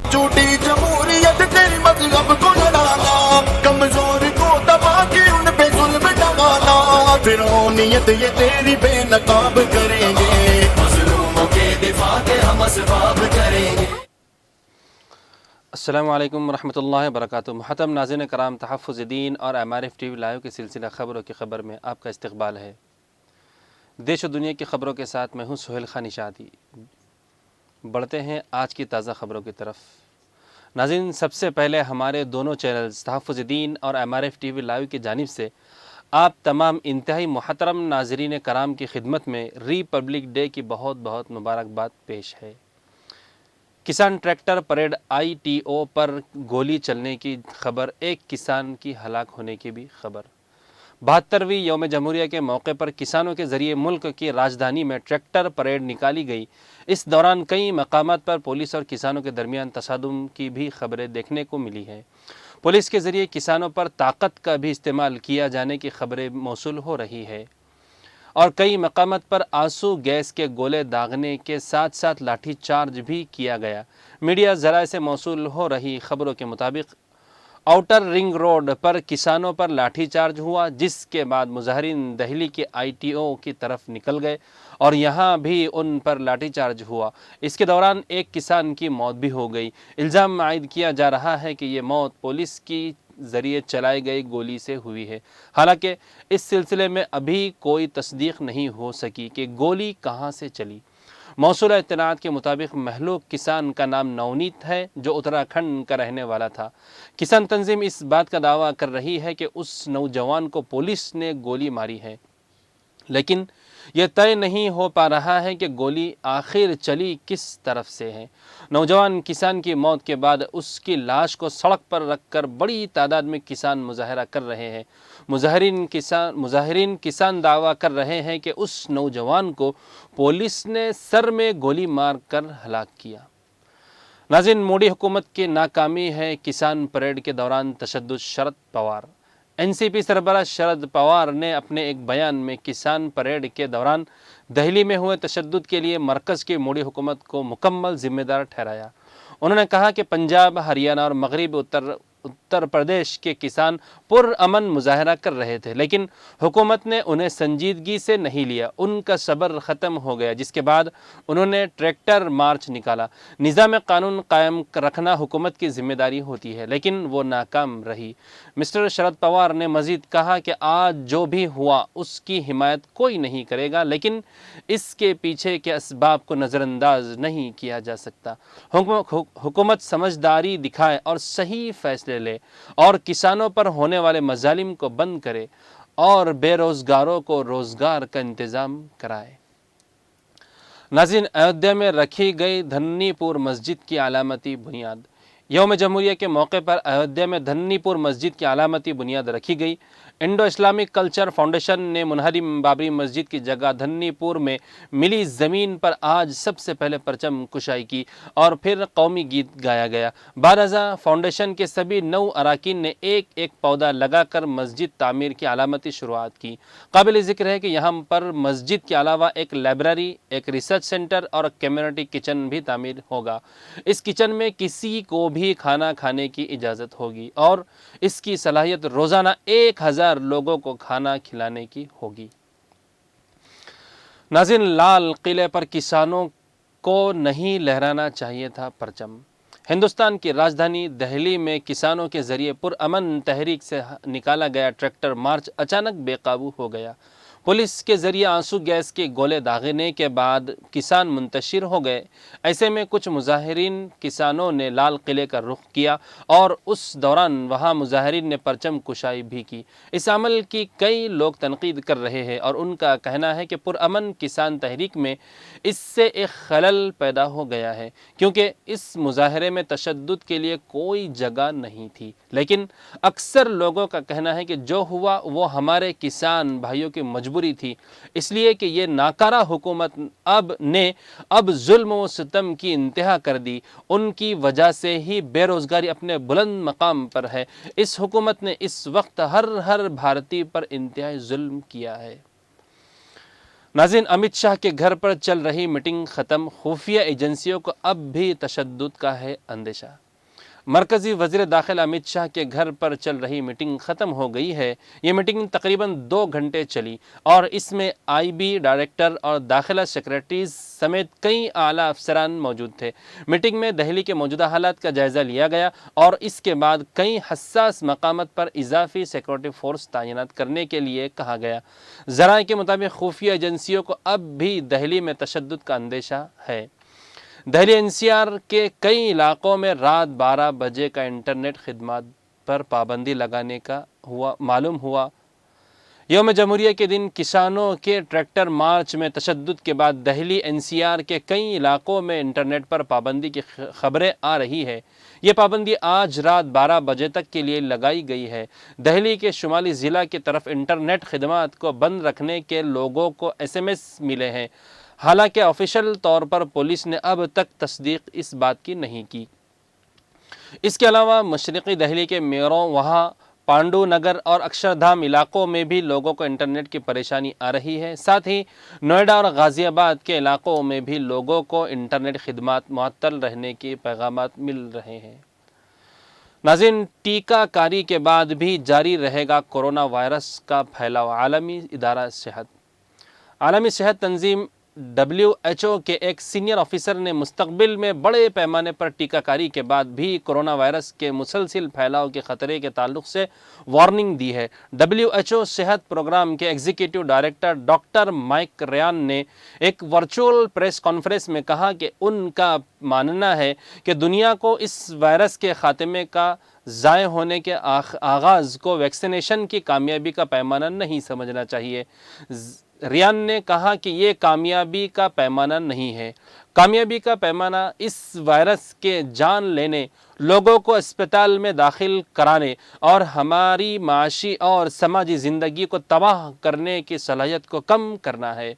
झूठी जमहूरियत तेरी मजहब को लड़ाना, कमजोर को दबा के उन पे जुल्म ढवाना, फिरौनियत ये तेरी बेनकाब करेंगे, मजलूमों के दिफा के हम असबाब करेंगे। अस्सलामु अलैकुम रहमतुल्लाहि व बरकातुहू। मुहतरम नाज़रीन कराम, तहफ़्फ़ुज़ दीन और एमआरएफ टीवी लाइव के सिलसिला खबरों की खबर में आपका इस्तकबाल है। देश और दुनिया की खबरों के साथ मैं हूँ सुहेल खान निशाती। बढ़ते हैं आज की ताज़ा खबरों की तरफ। नाज़रीन, सबसे पहले हमारे दोनों चैनल्स तहफ़्फ़ुज़ दीन और एमआरएफ टीवी लाइव की जानिब से आप तमाम इंतहाई मुहतरम नाज़रीन कराम की खिदमत में रिपब्लिक डे की बहुत बहुत मुबारकबाद पेश है। किसान ट्रैक्टर परेड ITO पर गोली चलने की खबर, एक किसान की हलाक होने की भी खबर। 72वीं यौम जमहूरिया के मौके पर किसानों के ज़रिए मुल्क की राजधानी में ट्रैक्टर परेड निकाली गई। इस दौरान कई मकामात पर पुलिस और किसानों के दरमियान तसादुम की भी खबरें देखने को मिली हैं। पुलिस के ज़रिए किसानों पर ताकत का भी इस्तेमाल किया जाने की खबरें मौसूल हो रही है और कई मकामात पर आंसू गैस के गोले दागने के साथ साथ लाठी चार्ज भी किया गया। मीडिया ज़राए से मौसूल हो रही खबरों के मुताबिक आउटर रिंग रोड पर किसानों पर लाठीचार्ज हुआ, जिसके बाद मुजाहिरीन दिल्ली के ITO की तरफ निकल गए और यहाँ भी उन पर लाठीचार्ज हुआ। इसके दौरान एक किसान की मौत भी हो गई। इल्ज़ाम आयद किया जा रहा है कि ये मौत पुलिस की ज़रिए चलाई गई गोली से हुई है। हालांकि इस सिलसिले में अभी कोई तस्दीक नहीं हो सकी कि गोली कहाँ से चली। मौसूल इत्तलात के मुताबिक महलूक किसान का नाम नवनीत है, जो उत्तराखंड का रहने वाला था। किसान तंजीम इस बात का दावा कर रही है कि उस नौजवान को पुलिस ने गोली मारी है, लेकिन यह तय नहीं हो पा रहा है कि गोली आखिर चली किस तरफ से है। नौजवान किसान की मौत के बाद उसकी लाश को सड़क पर रखकर बड़ी तादाद में किसान मुजाहरा कर रहे हैं। मुजाहिरीन किसान दावा कर रहे हैं कि उस नौजवान को पुलिस ने सर में गोली मार कर हलाक किया। नाज़रीन, मोदी हुकूमत की नाकामी है किसान परेड के दौरान तशद्दुद। शरद पवार। NCP सरबराह शरद पवार ने अपने एक बयान में किसान परेड के दौरान दिल्ली में हुए तशद्दुद के लिए मरकज़ की मोदी हुकूमत को मुकम्मल ज़िम्मेदार ठहराया। उन्होंने कहा कि पंजाब, हरियाणा और मगरबी उत्तर प्रदेश के किसान पुरअमन मुजाहरा कर रहे थे, लेकिन हुकूमत ने उन्हें संजीदगी से नहीं लिया। उनका सब्र ख़त्म हो गया, जिसके बाद उन्होंने ट्रैक्टर मार्च निकाला। निज़ाम कानून कायम रखना हुकूमत की ज़िम्मेदारी होती है, लेकिन वो नाकाम रही। मिस्टर शरद पवार ने मज़ीद कहा कि आज जो भी हुआ उसकी हिमायत कोई नहीं करेगा, लेकिन इसके पीछे के असबाब को नज़रअंदाज नहीं किया जा सकता। हुकूमत समझदारी दिखाए और सही फैसले ले और किसानों पर होने वाले मजालिम को बंद करे और बेरोजगारों को रोजगार का इंतज़ाम कराए। नाज़रीन, अयोध्या में रखी गई धन्नीपुर मस्जिद की अलामती बुनियाद। यौम जमहूरिया के मौके पर अयोध्या में धन्नीपुर मस्जिद की अलामती बुनियाद रखी गई। इंडो इस्लामिक कल्चर फाउंडेशन ने मुनहरिम बाबरी मस्जिद की जगह धन्नीपुर में मिली ज़मीन पर आज सबसे पहले परचम कुशाई की और फिर कौमी गीत गाया गया। बाद फाउंडेशन के सभी 9 अरकान ने एक एक पौधा लगाकर मस्जिद तामीर की अलामती शुरुआत की। काबिल ज़िक्र है कि यहाँ पर मस्जिद के अलावा एक लाइब्रेरी, एक रिसर्च सेंटर और कम्युनिटी किचन भी तामीर होगा। इस किचन में किसी को भी खाना खाने की इजाज़त होगी और इसकी सलाहियत रोज़ाना 1000 लोगों को खाना खिलाने की होगी। नाज़रीन, लाल किले पर किसानों को नहीं लहराना चाहिए था परचम। हिंदुस्तान की राजधानी दिल्ली में किसानों के ज़रिए पुरअमन तहरीक से निकाला गया ट्रैक्टर मार्च अचानक बेकाबू हो गया। पुलिस के ज़रिए आंसू गैस के गोले दागने के बाद किसान मुंतशिर हो गए। ऐसे में कुछ मुजाहिरीन किसानों ने लाल किले का रुख किया और उस दौरान वहां मुजाहिरीन ने परचम कुशाई भी की। इस अमल की कई लोग तनकीद कर रहे हैं और उनका कहना है कि पुरअमन किसान तहरीक में इससे एक खलल पैदा हो गया है, क्योंकि इस मुजाहरे में तशद्दुद के लिए कोई जगह नहीं थी। लेकिन अक्सर लोगों का कहना है कि जो हुआ वो हमारे किसान भाइयों की मजबूरी थी, इसलिए कि ये नाकारा हुकूमत अब जुल्म व सितम की इंतहा कर दी। उनकी वजह से ही बेरोज़गारी अपने बुलंद मकाम पर है। इस हुकूमत ने इस वक्त हर भारतीय पर इंतहाई जुल्म किया है। नाज़रीन, अमित शाह के घर पर चल रही मीटिंग ख़त्म, खुफिया एजेंसियों को अब भी तशद्दुद का है अंदेशा। मरकज़ी वज़ीर दाखिला अमित शाह के घर पर चल रही मीटिंग ख़त्म हो गई है। ये मीटिंग तकरीबन 2 घंटे चली और इसमें IB डायरेक्टर और दाखिला सेक्रेटरीज समेत कई आला अफसरान मौजूद थे। मीटिंग में दहली के मौजूदा हालात का जायज़ा लिया गया और इसके बाद कई हसास मकामत पर इजाफी सिक्योरिटी फोर्स तैनात करने के लिए कहा गया। ज़राए के मुताबिक खुफिया एजेंसियों को अब भी दहली में तशद्दुद का अंदेशा है। दहली NCR के कई इलाकों में रात 12 बजे का इंटरनेट खिदमत पर पाबंदी लगाने का मालूम हुआ। यौम जमहूरिया के दिन किसानों के ट्रैक्टर मार्च में तशद्दुद के बाद दहली NCR के कई इलाकों में इंटरनेट पर पाबंदी की खबरें आ रही है। ये पाबंदी आज रात 12 बजे तक के लिए लगाई गई है। दहली के शुमाली ज़िला की तरफ इंटरनेट खिदमत को बंद रखने के लोगों को SMS मिले हैं। हालांकि ऑफिशियल तौर पर पुलिस ने अब तक तस्दीक इस बात की नहीं की। इसके अलावा मशरक़ी दहली के मेयरों वहाँ पांडू नगर और अक्षरधाम इलाकों में भी लोगों को इंटरनेट की परेशानी आ रही है। साथ ही नोएडा और गाज़ियाबाद के इलाकों में भी लोगों को इंटरनेट खिदमत मुअत्तल रहने के पैगामात मिल रहे हैं। नाज़रीन, टीकाकारी के बाद भी जारी रहेगा कोरोना वायरस का फैलाव। आलमी सेहत तंजीम WHO के एक सीनियर ऑफिसर ने मुस्तकबिल में बड़े पैमाने पर टीकाकारी के बाद भी कोरोना वायरस के मुसलसिल फैलाव के ख़तरे के ताल्लुक से वार्निंग दी है। WHO सेहत प्रोग्राम के executive director doctor Mike Ryan ने एक वर्चुअल प्रेस कॉन्फ्रेंस में कहा कि उनका मानना है कि दुनिया को इस वायरस के ख़ात्मे का ज़ाय होने के आगाज़ को वैक्सीनेशन की कामयाबी का पैमाना नहीं समझना चाहिए। रियान ने कहा कि ये कामयाबी का पैमाना नहीं है। कामयाबी का पैमाना इस वायरस के जान लेने, लोगों को अस्पताल में दाखिल कराने और हमारी माशी और समाजी ज़िंदगी को तबाह करने की सलाहियत को कम करना है।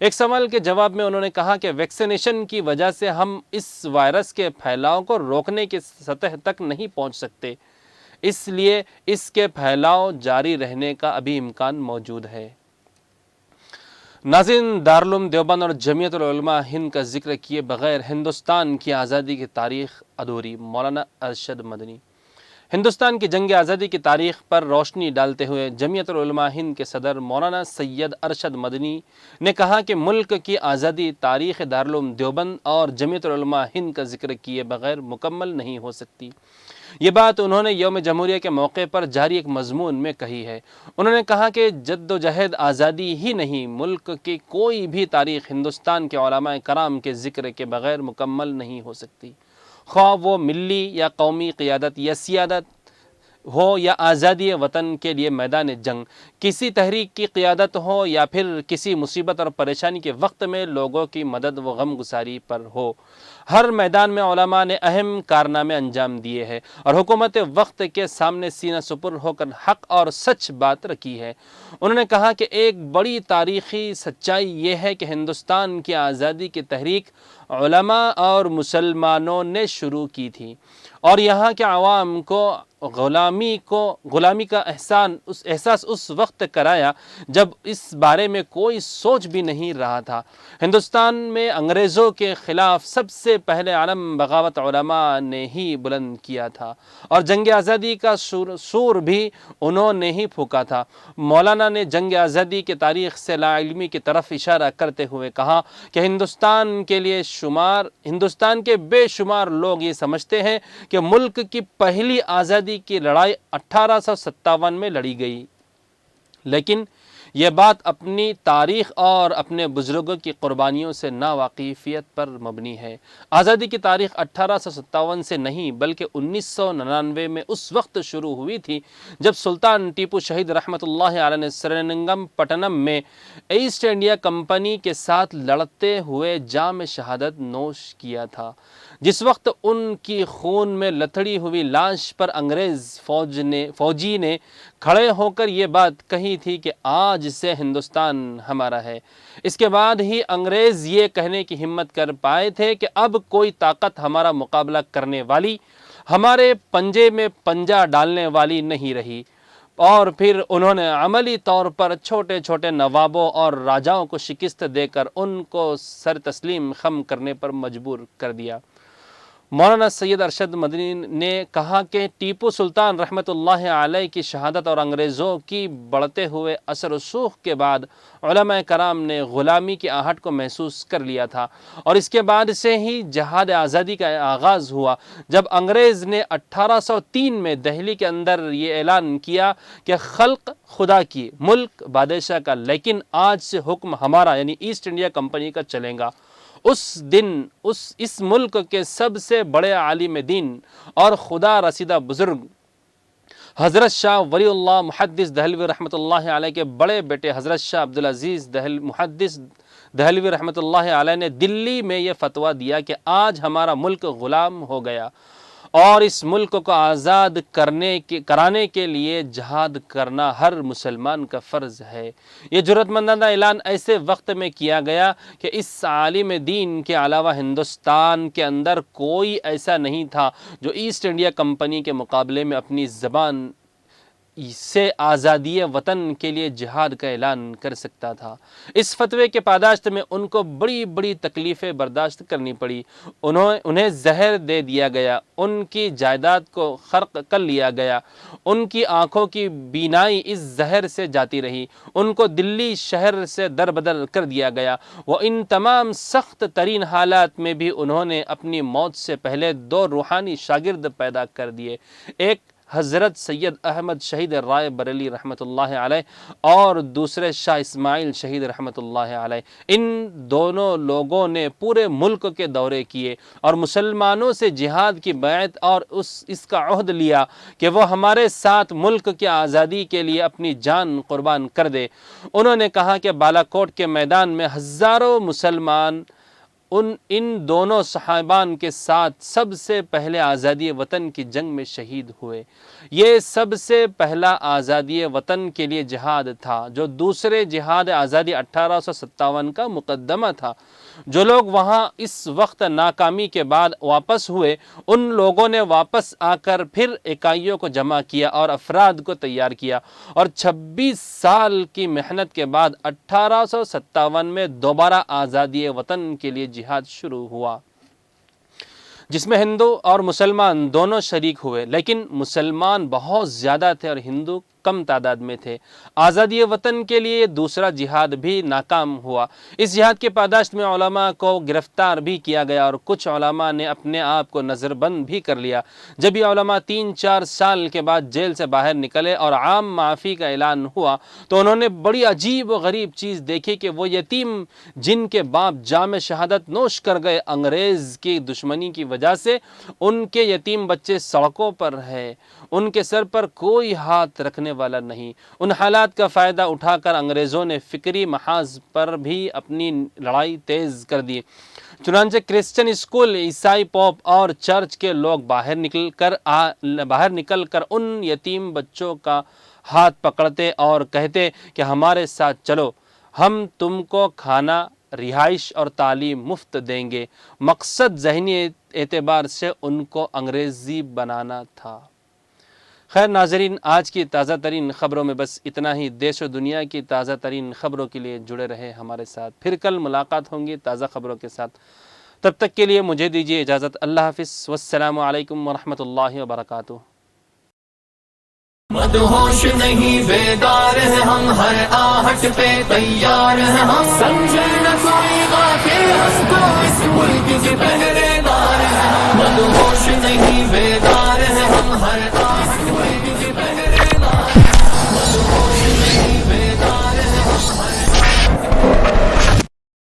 एक सवाल के जवाब में उन्होंने कहा कि वैक्सीनेशन की वजह से हम इस वायरस के फैलाव को रोकने की सतह तक नहीं पहुंच सकते, इसलिए इसके फैलाव जारी रहने का अभी इम्कान मौजूद है। नाज़रीन, दारुल देवबंद और जमीयतुल उलमा हिंद का जिक्र किए बग़ैर हिंदुस्तान की आज़ादी की तारीख़ अधूरी। मौलाना अरशद मदनी। हिंदुस्तान की जंग आज़ादी की तारीख़ पर रोशनी डालते हुए जमीयतुल उलमा हिंद के सदर मौलाना सैयद अरशद मदनी ने कहा कि मुल्क की आज़ादी तारीख़ दारुल देवबंद और जमीयतुल उलमा हिंद का जिक्र किए बग़ैर मुकम्मल नहीं हो सकती। ये बात उन्होंने यौम जमहूरिया के मौके पर जारी एक मज़मून में कही है। उन्होंने कहा कि जद्दोजहद आज़ादी ही नहीं, मुल्क की कोई भी तारीख़ हिंदुस्तान के उलमाए कराम के ज़िक्र के बग़ैर मुकम्मल नहीं हो सकती। ख्वाह वो मिली या कौमी क़ियादत या सियादत हो या आज़ादी वतन के लिए मैदान जंग, किसी तहरीक की क़ियादत हो या फिर किसी मुसीबत और परेशानी के वक्त में लोगों की मदद व गम गुसारी पर हो, हर मैदान में उलमा ने अहम कारनामे अंजाम दिए हैं और हुकूमत वक्त के सामने सीना सुपुर होकर हक़ और सच बात रखी है। उन्होंने कहा कि एक बड़ी तारीख़ी सच्चाई ये है कि हिंदुस्तान की आज़ादी की तहरीक उलमा और मुसलमानों ने शुरू की थी और यहाँ के अवाम को ग़ुलामी का एहसास उस वक्त कराया जब इस बारे में कोई सोच भी नहीं रहा था। हिंदुस्तान में अंग्रेज़ों के ख़िलाफ़ सबसे पहले आलम बगावत उलमा ने ही बुलंद किया था और जंग आज़ादी का सूर भी उन्होंने ही फूका था। मौलाना ने जंग आज़ादी की तारीख़ से लाइल्मी की तरफ इशारा करते हुए कहा कि हिंदुस्तान के बेशुमार लोग ये समझते हैं कि मुल्क की पहली आज़ादी की लड़ाई 1857 में लड़ी गई, लेकिन यह बात अपनी तारीख़ और अपने बुज़ुर्गों की क़ुरबानियों से नावाकिफ़ियत पर मबनी है। आज़ादी की तारीख़ 1857 से नहीं बल्कि 1999 में उस वक्त शुरू हुई थी जब सुल्तान टीपू शहीद रहमतुल्लाह अलैह ने श्रीरंगपट्टनम में ईस्ट इंडिया कंपनी के साथ लड़ते हुए जाम शहादत नोश किया था। जिस वक्त उनकी खून में लथड़ी हुई लाश पर अंग्रेज़ फ़ौजी ने खड़े होकर ये बात कही थी कि आज से हिंदुस्तान हमारा है, इसके बाद ही अंग्रेज़ ये कहने की हिम्मत कर पाए थे कि अब कोई ताकत हमारा मुकाबला करने वाली, हमारे पंजे में पंजा डालने वाली नहीं रही। اور پھر انہوں نے عملی طور پر چھوٹے چھوٹے نوابوں اور راجاؤں کو شکست دے کر ان کو سر تسلیم خم کرنے پر مجبور کر دیا۔ مولانا سید ارشد مدنی نے کہا کہ ٹیپو سلطان رحمۃ اللہ علیہ کی شہادت اور انگریزوں کی بڑھتے ہوئے اثر و رسوخ کے بعد علماء کرام نے غلامی کی آہٹ کو محسوس کر لیا تھا، اور اس کے بعد سے ہی جہاد آزادی کا آغاز ہوا، جب انگریز نے 1803 میں دہلی کے اندر یہ اعلان کیا کہ خلق خدا کی، ملک بادشاہ کا، لیکن آج سے حکم ہمارا یعنی ایسٹ انڈیا کمپنی کا چلے گا۔ اس دن اس ملک کے سب سے بڑے عالم دین اور خدا رسیدہ بزرگ حضرت شاہ ولی اللہ محدث دہلوی رحمۃ اللہ علیہ کے بڑے بیٹے حضرت شاہ عبدالعزیز محدث دہلوی رحمۃ اللہ علیہ نے دلی میں یہ فتویٰ دیا کہ آج ہمارا ملک غلام ہو گیا اور اس ملک کو آزاد کرانے کے لیے جہاد کرنا ہر مسلمان کا فرض ہے۔ یہ جرأت مندانہ اعلان ایسے وقت میں کیا گیا کہ اس عالم دین کے علاوہ ہندوستان کے اندر کوئی ایسا نہیں تھا جو ایسٹ انڈیا کمپنی کے مقابلے میں اپنی زبان سے آزادی وطن کے لیے جہاد کا اعلان کر سکتا تھا۔ اس فتوے کے پاداشت میں ان کو بڑی بڑی تکلیفیں برداشت کرنی پڑی۔ انہیں زہر دے دیا گیا، ان کی جائیداد کو خرق کر لیا گیا، ان کی آنکھوں کی بینائی اس زہر سے جاتی رہی، ان کو دلی شہر سے دربدر کر دیا گیا۔ وہ ان تمام سخت ترین حالات میں بھی انہوں نے اپنی موت سے پہلے 2 روحانی شاگرد پیدا کر دیے، ایک حضرت سید احمد شہید رائے بریلی رحمۃ اللہ علیہ اور دوسرے شاہ اسماعیل شہید رحمۃ اللہ علیہ۔ ان دونوں لوگوں نے پورے ملک کے دورے کیے اور مسلمانوں سے جہاد کی بیعت اور اس کا عہد لیا کہ وہ ہمارے ساتھ ملک کی آزادی کے لیے اپنی جان قربان کر دے۔ انہوں نے کہا کہ بالاکوٹ کے میدان میں ہزاروں مسلمان ان دونوں صحابان کے ساتھ سب سے پہلے آزادی وطن کی جنگ میں شہید ہوئے۔ یہ سب سے پہلا آزادی وطن کے لیے جہاد تھا، جو دوسرے جہاد آزادی 1857 کا مقدمہ تھا۔ جو لوگ وہاں اس وقت ناکامی کے بعد واپس ہوئے، ان لوگوں نے واپس آ کر پھر اکائیوں کو جمع کیا اور افراد کو تیار کیا، اور 26 سال کی محنت کے بعد 1857 میں دوبارہ آزادی وطن کے لیے جہاد شروع ہوا، جس میں ہندو اور مسلمان دونوں شریک ہوئے، لیکن مسلمان بہت زیادہ تھے اور ہندو کم تعداد میں تھے۔ آزادی وطن کے لیے دوسرا جہاد بھی ناکام ہوا۔ اس جہاد کے پاداشت میں علماء کو گرفتار بھی کیا گیا اور کچھ علماء نے اپنے آپ کو نظر بند بھی کر لیا۔ جب یہ علماء 3-4 سال کے بعد جیل سے باہر نکلے اور عام معافی کا اعلان ہوا تو انہوں نے بڑی عجیب و غریب چیز دیکھی کہ وہ یتیم جن کے باپ جام شہادت نوش کر گئے انگریز کی دشمنی کی وجہ سے، ان کے یتیم بچے سڑکوں پر ہیں، ان کے سر پر کوئی ہاتھ رکھنے والا نہیں۔ ان حالات کا فائدہ اٹھا کر انگریزوں نے فکری محاذ پر بھی اپنی لڑائی تیز کر دی۔ چنانچہ کرسچن اسکول، عیسائی پوپ اور چرچ کے لوگ باہر نکل کر ان یتیم بچوں کا ہاتھ پکڑتے اور کہتے کہ ہمارے ساتھ چلو، ہم تم کو کھانا، رہائش اور تعلیم مفت دیں گے۔ مقصد ذہنی اعتبار سے ان کو انگریزی بنانا تھا۔ خیر ناظرین، آج کی تازہ ترین خبروں میں بس اتنا ہی۔ دیش و دنیا کی تازہ ترین خبروں کے لیے جڑے رہے ہمارے ساتھ۔ پھر کل ملاقات ہوں گی تازہ خبروں کے ساتھ۔ تب تک کے لیے مجھے دیجیے اجازت۔ اللہ حافظ، والسلام علیکم ورحمۃ اللہ وبرکاتہ۔ مدہوش نہیں بیدار ہیں ہم، ہر آہٹ پہ تیار ہیں ہم، سمجھے نہ کوئی غافل، ہم تو اس ملک کے پہرے دار ہیں۔ مدہوش